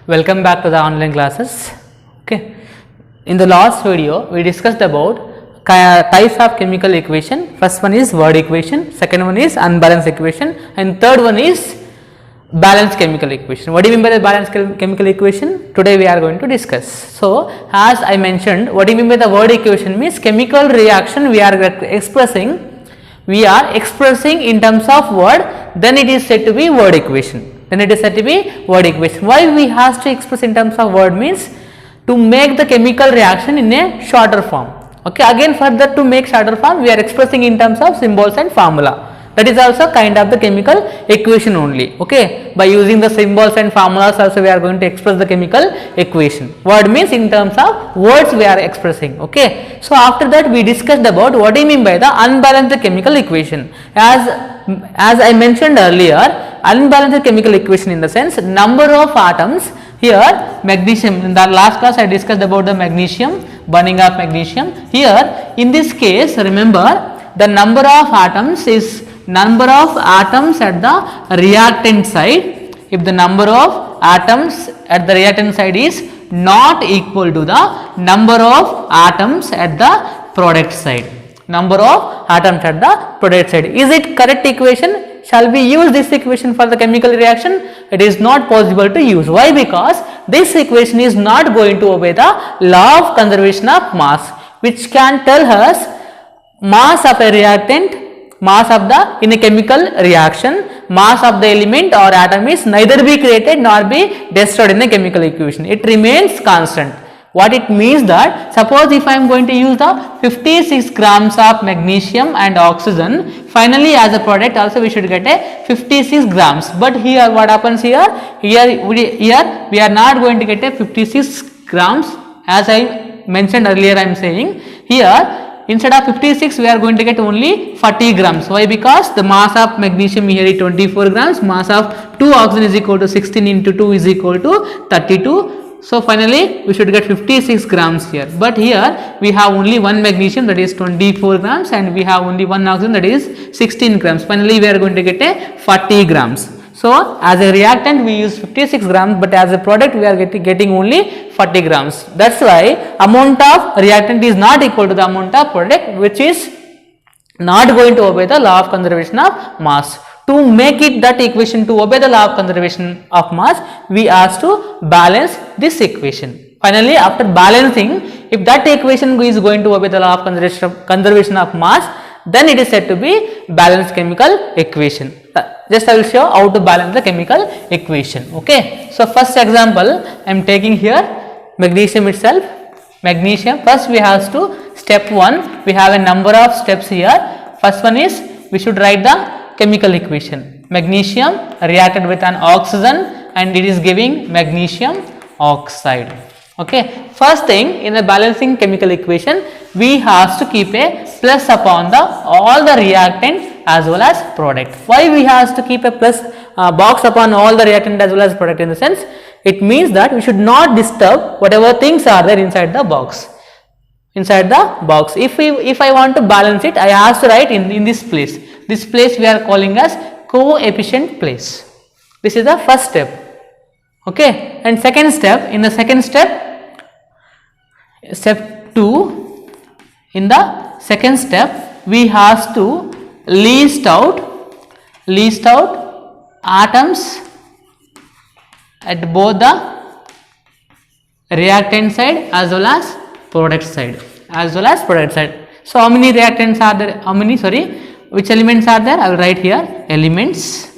Welcome back to the online classes. Okay. In the last video, we discussed about types of chemical equation. First one is word equation, second one is unbalanced equation, and third one is balanced chemical equation. What do you mean by the balanced chemical equation? Today we are going to discuss. So, as I mentioned, what do you mean by the word equation means chemical reaction we are expressing in terms of word, then it is said to be word equation. Why we have to express in terms of word means to make the chemical reaction in a shorter form. Okay, again further to make shorter form we are expressing in terms of symbols and formula. That is also kind of the chemical equation only. Okay, by using the symbols and formulas also we are going to express the chemical equation. Word means in terms of words we are expressing. Okay, so after that we discussed about what do you mean by the unbalanced chemical equation. As I mentioned earlier, unbalanced chemical equation in the sense number of atoms. Here magnesium, in the last class I discussed about the magnesium, burning of magnesium. Here in this case remember the number of atoms is number of atoms at the reactant side. If the number of atoms at the reactant side is not equal to the number of atoms at the product side. Number of atoms at the product side. Is it correct equation? Shall we use this equation for the chemical reaction? It is not possible to use. Why? Because this equation is not going to obey the law of conservation of mass, which can tell us mass of a reactant, mass of the in a chemical reaction, mass of the element or atom is neither be created nor be destroyed in the chemical equation. It remains constant. What it means that suppose if I am going to use the 56 grams of magnesium and oxygen, finally as a product also we should get a 56 grams. But here what happens here we are not going to get a 56 grams. As I mentioned earlier, I am saying here instead of 56 we are going to get only 40 grams. Why? Because the mass of magnesium here is 24 grams, mass of 2 oxygen is equal to 16 into 2 is equal to 32. So finally we should get 56 grams here, but here we have only one magnesium, that is 24 grams, and we have only one oxygen, that is 16 grams. Finally we are going to get a 40 grams. So as a reactant we use 56 grams, but as a product we are getting only 40 grams. That's why amount of reactant is not equal to the amount of product, which is not going to obey the law of conservation of mass. To make it that equation to obey the law of conservation of mass, we ask to balance this equation. Finally, after balancing, if that equation is going to obey the law of conservation of mass, then it is said to be balanced chemical equation. Just I will show how to balance the chemical equation. Okay. So first example I am taking here magnesium itself. Magnesium, first we have to step 1, we have a number of steps here. First one is we should write the chemical equation. Magnesium reacted with an oxygen and it is giving magnesium oxide. Okay, first thing in the balancing chemical equation we have to keep a plus upon the all the reactant as well as product. Why we have to keep a plus box upon all the reactant as well as product? In the sense it means that we should not disturb whatever things are there inside the box. If I want to balance it, I have to write in this place. This place we are calling as coefficient place. This is the first step. Okay, and second step, in the second step, step 2, in the second step we have to list out atoms at both the reactant side as well as product side. So how many reactants are there? Which elements are there? I will write here elements.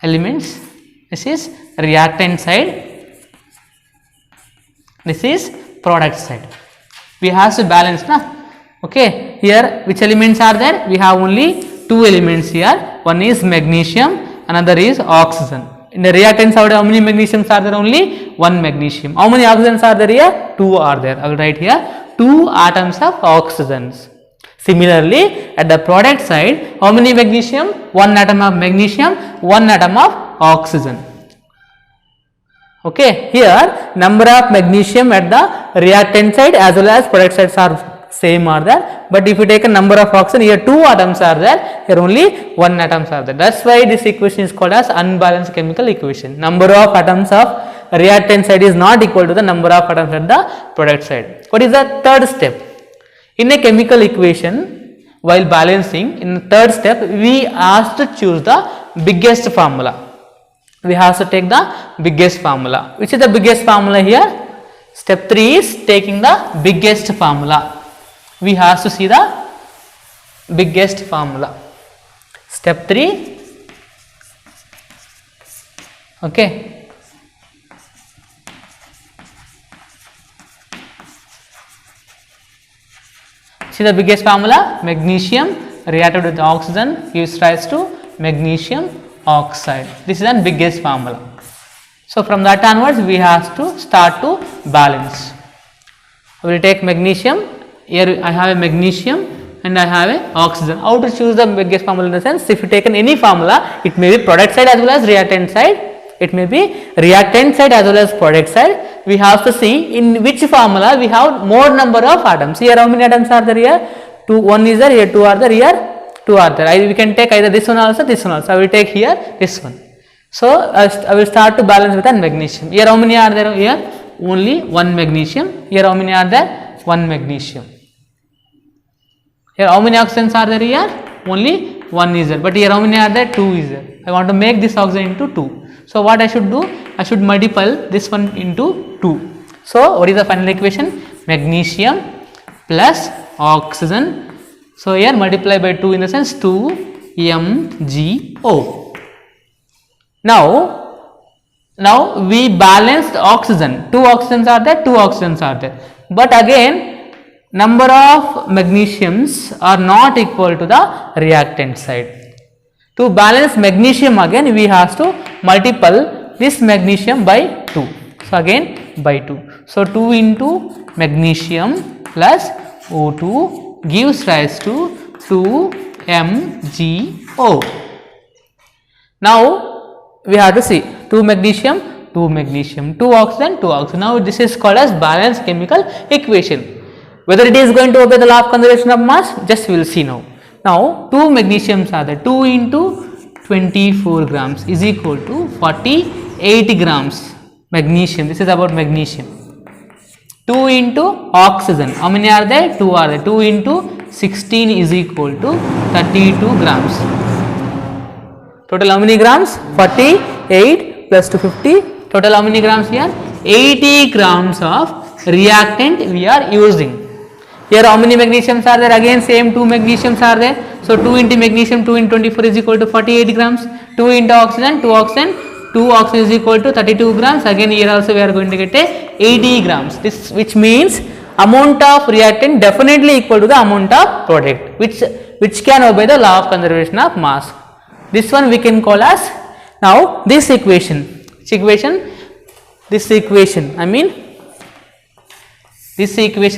This is reactant side. This is product side. We have to balance, na? Okay. Here which elements are there? We have only 2 elements here. One is magnesium, another is oxygen. In the reactant side, how many magnesiums are there? Only 1 magnesium. How many oxygens are there here? 2 are there. I will write here 2 atoms of oxygens. Similarly, at the product side, how many magnesium? 1 atom of magnesium, 1 atom of oxygen. Okay, here number of magnesium at the reactant side as well as product sides are same are there, but if you take a number of oxygen, here 2 atoms are there, here only 1 atoms are there. That's why this equation is called as unbalanced chemical equation. Number of atoms of reactant side is not equal to the number of atoms at the product side. What is the third step? In a chemical equation, while balancing, in the third step, we have to choose the biggest formula. We have to take the biggest formula. Which is the biggest formula here? Step 3 is taking the biggest formula. We have to see the biggest formula. Step 3. Okay. See the biggest formula? Magnesium reacted with oxygen gives rise to magnesium oxide. This is the biggest formula. So from that onwards we have to start to balance. I will take magnesium. Here I have a magnesium and I have a oxygen. How to choose the biggest formula in the sense? If you take any formula, it may be product side as well as reactant side. It may be reactant side as well as product side. We have to see in which formula we have more number of atoms. Here how many atoms are there here? 2, 1 is there, here 2 are there, here 2 are there. We can take either this one also, this one also. I will take here this one. So I will start to balance with an magnesium. Here how many are there? Here only 1 magnesium. Here how many are there? 1 magnesium. Here how many oxygens are there here? Only 1 is there. But here how many are there? 2 is there. I want to make this oxygen into 2. So what I should do? I should multiply this one into 2. So what is the final equation? Magnesium plus oxygen. So here multiply by 2 in the sense 2 MgO. Now we balanced oxygen. 2 oxygens are there, 2 oxygens are there. But again, number of magnesiums are not equal to the reactant side. To balance magnesium again, we have to multiply this magnesium by 2. So again by 2. So 2 into magnesium plus O2 gives rise to 2 MgO. Now we have to see 2 magnesium, 2 magnesium, 2 oxygen, 2 oxygen. Now this is called as balanced chemical equation. Whether it is going to obey the law of conservation of mass, just we will see now. Now 2 magnesiums are there. 2 into 24 grams is equal to 48 grams magnesium. This is about magnesium. 2 into oxygen. How many are there? 2 are there. 2 into 16 is equal to 32 grams. Total how many grams? 48 plus 250. Total how many grams here? 80 grams of reactant we are using. Here how many magnesiums are there? Again same 2 magnesiums are there. So 2 into magnesium, 2 into 24 is equal to 48 grams. 2 into oxygen, 2 oxygen is equal to 32 grams. Again here also we are going to get a 80 grams. This which means amount of reactant definitely equal to the amount of product, which can obey the law of conservation of mass. This one we can call as now this equation. This equation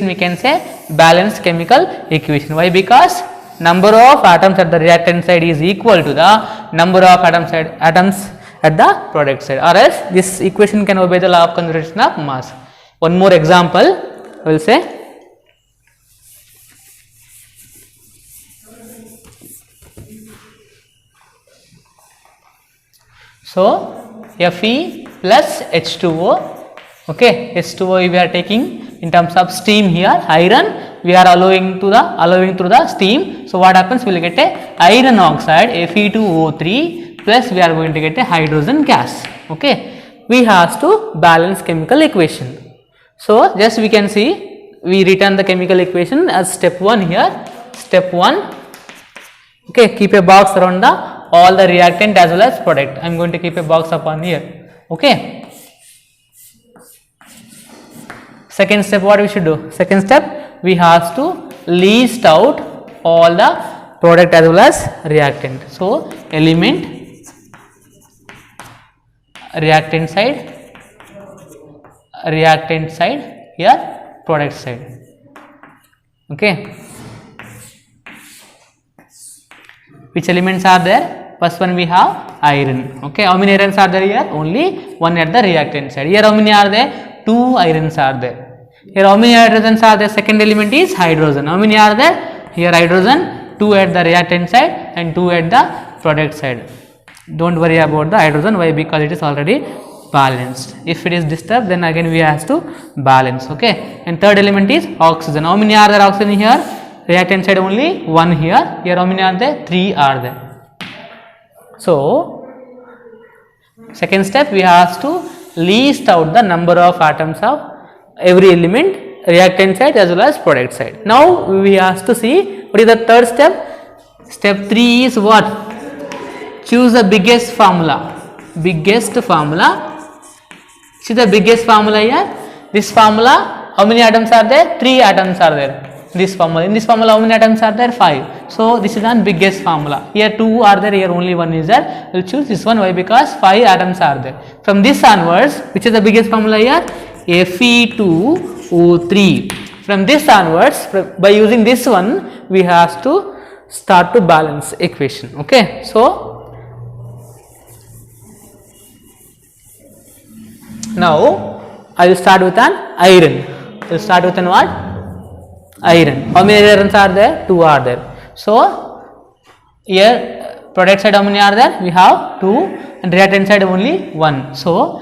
we can say balanced chemical equation. Why? Because number of atoms at the reactant side is equal to the number of atoms at the product side, or else this equation can obey the law of conservation of mass. One more example I will say. So Fe plus H2O, okay, H2O we are taking in terms of steam here, iron we are allowing through the steam. So what happens? We will get a iron oxide Fe2O3 plus we are going to get a hydrogen gas. Okay, we have to balance chemical equation. So just we can see, we return the chemical equation as step 1 here. Step 1, okay, keep a box around all the reactant as well as product. I am going to keep a box upon here. Okay. Second step, what we should do? Second step, we have to list out all the product as well as reactant. So element, reactant side, here product side. Okay. Which elements are there? First one we have iron. Okay, how many irons are there here? Only one at the reactant side. Here how many are there? 2 irons are there. Here how many hydrogens are there? Second element is hydrogen. How many are there? Here hydrogen, 2 at the reactant side and 2 at the product side. Don't worry about the hydrogen. Why? Because it is already balanced. If it is disturbed, then again we have to balance. Okay. And third element is oxygen. How many are there oxygen here? Reactant side only 1 here. Here how many are there? 3 are there. So second step, we have to list out the number of atoms of every element, reactant side as well as product side. Now we have to see what is the third step. Step 3 is what? Choose the biggest formula. Biggest formula. See the biggest formula here. This formula, how many atoms are there? 3 atoms are there. This formula. In this formula, how many atoms are there? 5. So this is the biggest formula. Here 2 are there. Here only 1 is there. We'll choose this one. Why? Because 5 atoms are there. From this onwards, which is the biggest formula here? Fe2O3. From this onwards, by using this one, we have to start to balance equation. Okay. So now I will start with an iron. I will start with an what? Iron. How many irons are there? 2 are there. So here product side how many are there? We have 2 and reactant side only 1. So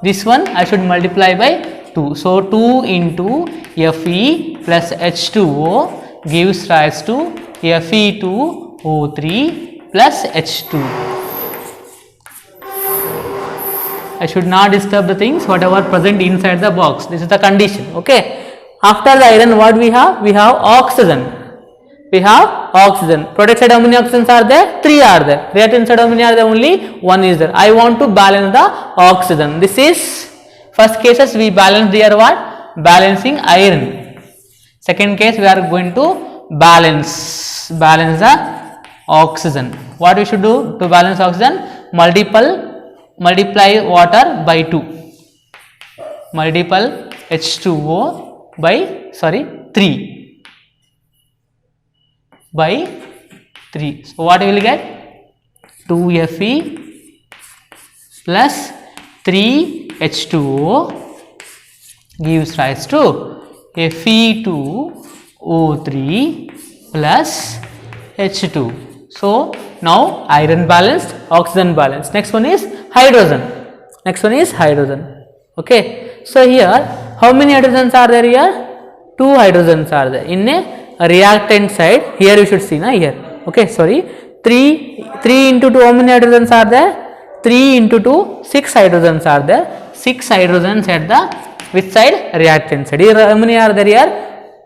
this one I should multiply by 2. So 2 into Fe plus H2O gives rise to Fe2O3 plus H2. I should not disturb the things whatever present inside the box. This is the condition. Okay. After the iron, what we have? We have oxygen. We have oxygen. Product side how many oxygens are there? 3 are there. Reactant side how many are there? Only 1 is there. I want to balance the oxygen. This is first cases we balance here what? Balancing iron. Second case we are going to balance the oxygen. What we should do to balance oxygen? Multiply water by 2. Multiple H2O by 3 by 3. So what we will get? 2Fe plus 3H2O gives rise to Fe2O3 plus H2. So now iron balanced, oxygen balanced. Next one is hydrogen. Okay. So here how many hydrogens are there here? 2 hydrogens are there. In a reactant side, here you should see na here. Okay, sorry. 3 into 2, how many hydrogens are there? 3 into 2, 6 hydrogens are there. 6 hydrogens at the which side? Reactant side. Here how many are there here?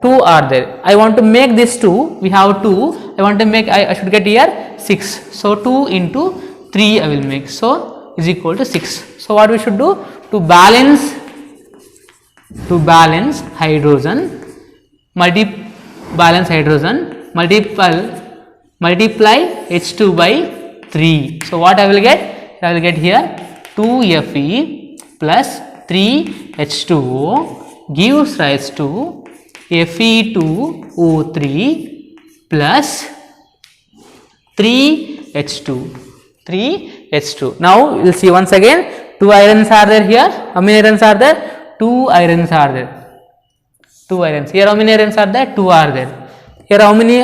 2 are there. I want to make this 2. We have 2. I want to make, I should get here 6. So 2 into 3 I will make. So is equal to 6. So what we should do? To balance hydrogen, multiply H2 by 3. So what I will get? I will get here 2Fe plus 3H2O gives rise to Fe2O3 plus 3H2. Now we will see once again. 2 irons are there here. How many irons are there? 2 irons are there. 2 irons. Here how many irons are there? 2 are there. Here how many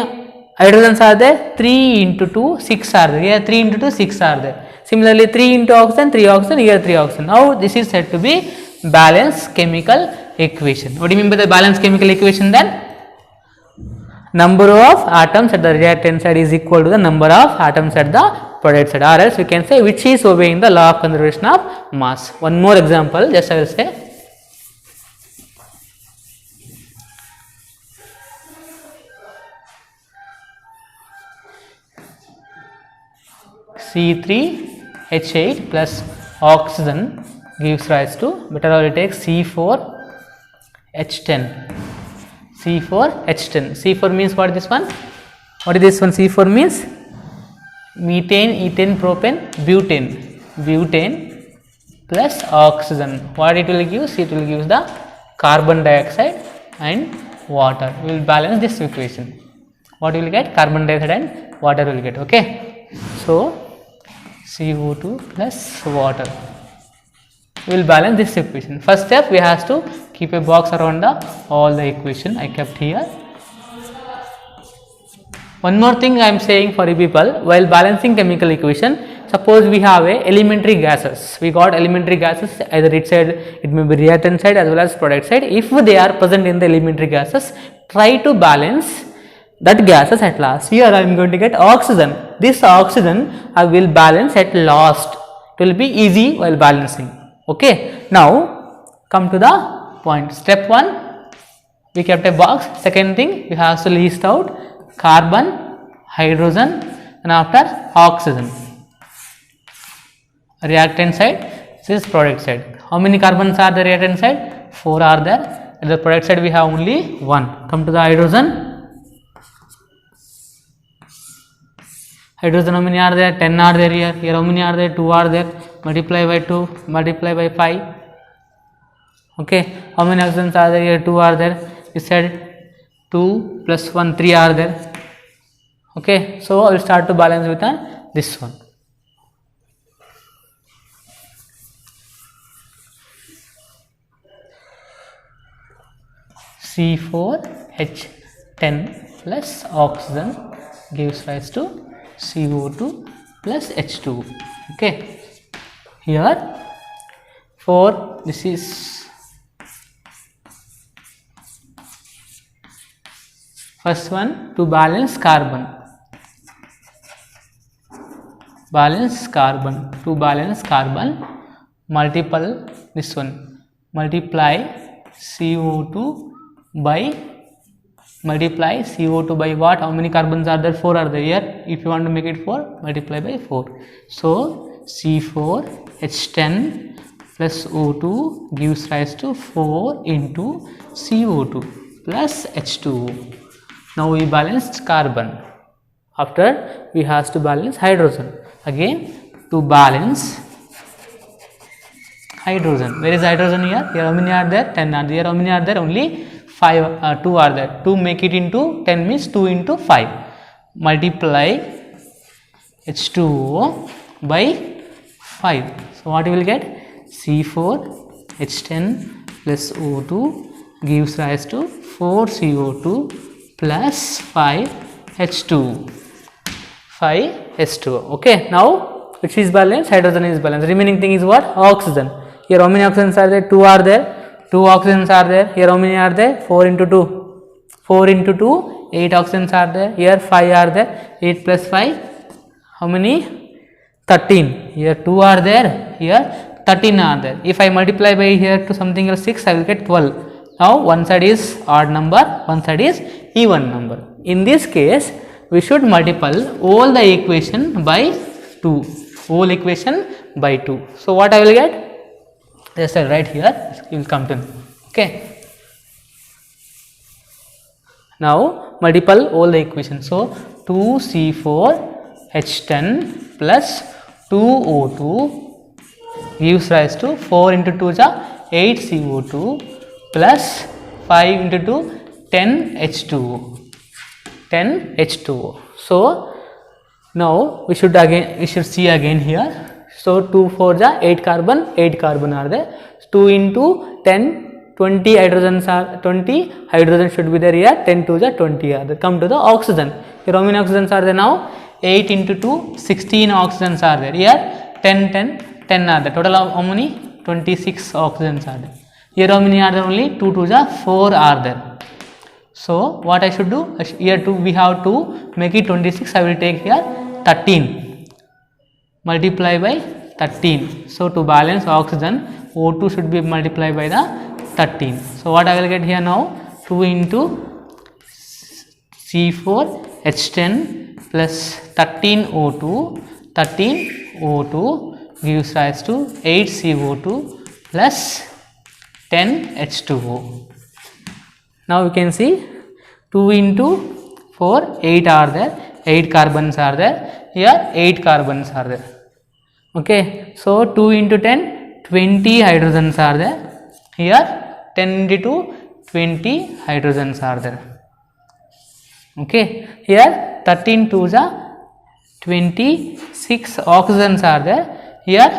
hydrogens are there? 3 into 2, 6 are there. Here 3 into 2, 6 are there. Similarly 3 into oxygen, 3 oxygen, here 3 oxygen. Now this is said to be balanced chemical equation. What do you mean by the balanced chemical equation then? Number of atoms at the reactant side is equal to the number of atoms at the product side, or else we can say which is obeying the law of conservation of mass. One more example, just I will say. C3H8 plus oxygen gives rise to, better I will take C4H10. C4 means what is this one? What is this one? C4 means methane, ethane, propane, butane plus oxygen. What it will give? It will give the carbon dioxide and water. We will balance this equation. What we will get? Carbon dioxide and water will get. Okay. So CO2 plus water we will balance this equation. First step, we have to keep a box around all the equation I kept here. One more thing I am saying for you people, while balancing chemical equation, suppose we have a elementary gases. We got elementary gases, either it may be reactant side as well as product side. If they are present in the elementary gases, try to balance that gases at last. Here I am going to get oxygen. This oxygen I will balance at last. It will be easy while balancing. Okay. Now come to the point. Step 1, we kept a box. Second thing, we have to list out carbon, hydrogen, and after oxygen. Reactant side, this is product side. How many carbons are the reactant side? 4 are there. At the product side we have only 1. Come to the hydrogen. Hydrogen, how many are there? 10 are there here. Here how many are there? 2 are there. Multiply by 2, multiply by 5. Okay. How many oxygens are there here? 2 are there. We said 2 plus 1, 3 are there. Okay. So I will start to balance with this one. C4H10 plus oxygen gives rise to CO2 plus H2O. Okay. Here 4, this is first one, to balance carbon. To balance carbon, multiple this one, multiply CO2 by what? How many carbons are there? 4 are there here. If you want to make it 4, multiply by 4. So C4H10 plus O2 gives rise to 4 into CO2 plus H2O. Now we balanced carbon. After we have to balance hydrogen. Again, to balance hydrogen. Where is hydrogen here? Here how many are there? 10 are there. Here how many are there? Only 5, 2 are there. 2 make it into 10 means 2 into 5. Multiply H2O by 5. So what you will get? C4H10 plus O2 gives rise to 4 CO2 plus 5 H2O. 5 H2O. Okay. Now which is balanced? Hydrogen is balanced. Remaining thing is what? Oxygen. Here how many oxygens are there? 2 are there. 2 oxygens are there. Here how many are there? 4 into 2. 4 into 2, 8 oxygens are there. Here 5 are there. 8 plus 5, how many? 13. Here 2 are there. Here 13 are there. If I multiply by here to something else 6, I will get 12. Now one side is odd number, one side is even number. In this case, we should multiply all the equation by 2. Whole equation by 2. So what I will get? Just right here, you will come to know. Okay. Now multiply all the equations. So 2C4H10 plus 2O2 gives rise to 4 into 2 is 8 CO2 plus 5 into 2 10 H2O. 10 H2O. So now we should see again here. So 2 4 is 8 carbon are there. 2 into 10, 20 hydrogens are 20 hydrogen should be there here. 10 2 is 20 are there. Come to the oxygen. Here how many oxygens are there now? 8 into 2, 16 oxygens are there. Here 10 are there. Total of how many? 26 oxygens are there. Here how many are there? Only 2 2 is 4 are there. So what I should do? Here we have to make it 26. I will take here 13. Multiply by 13. So to balance oxygen, O2 should be multiplied by the 13. So what I will get here now? 2 into C4H10 plus 13 O2 gives rise to 8 CO2 plus 10 H2O. Now you can see 2 into 4, 8 are there, 8 carbons are there. Here 8 carbons are there. Okay. So 2 into 10, 20 hydrogens are there. Here 10 into 2, 20 hydrogens are there. Okay. Here 13 2s are 26 oxygens are there. Here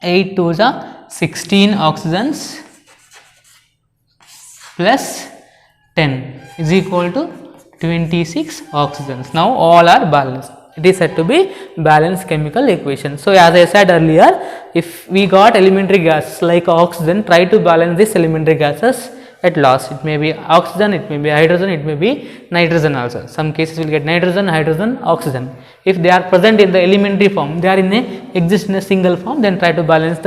8 2s are 16 oxygens plus 10 is equal to 26 oxygens. Now all are balanced. It is said to be balanced chemical equation. So as I said earlier, if we got elementary gases like oxygen, try to balance these elementary gases at last. It may be oxygen, it may be hydrogen, it may be nitrogen also. Some cases will get nitrogen, hydrogen, oxygen. If they are present in the elementary form, they are exist in a single form, then try to balance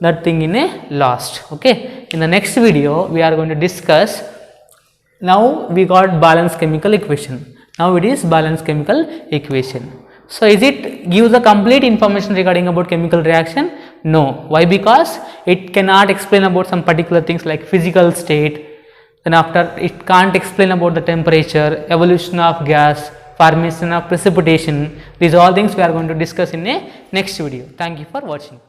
that thing in a last. Okay. In the next video, we are going to discuss. Now we got balanced chemical equation. Now it is balanced chemical equation. So is it gives the complete information regarding about chemical reaction? No. Why? Because it cannot explain about some particular things like physical state. Then after, it can't explain about the temperature, evolution of gas, formation of precipitation. These all things we are going to discuss in a next video. Thank you for watching.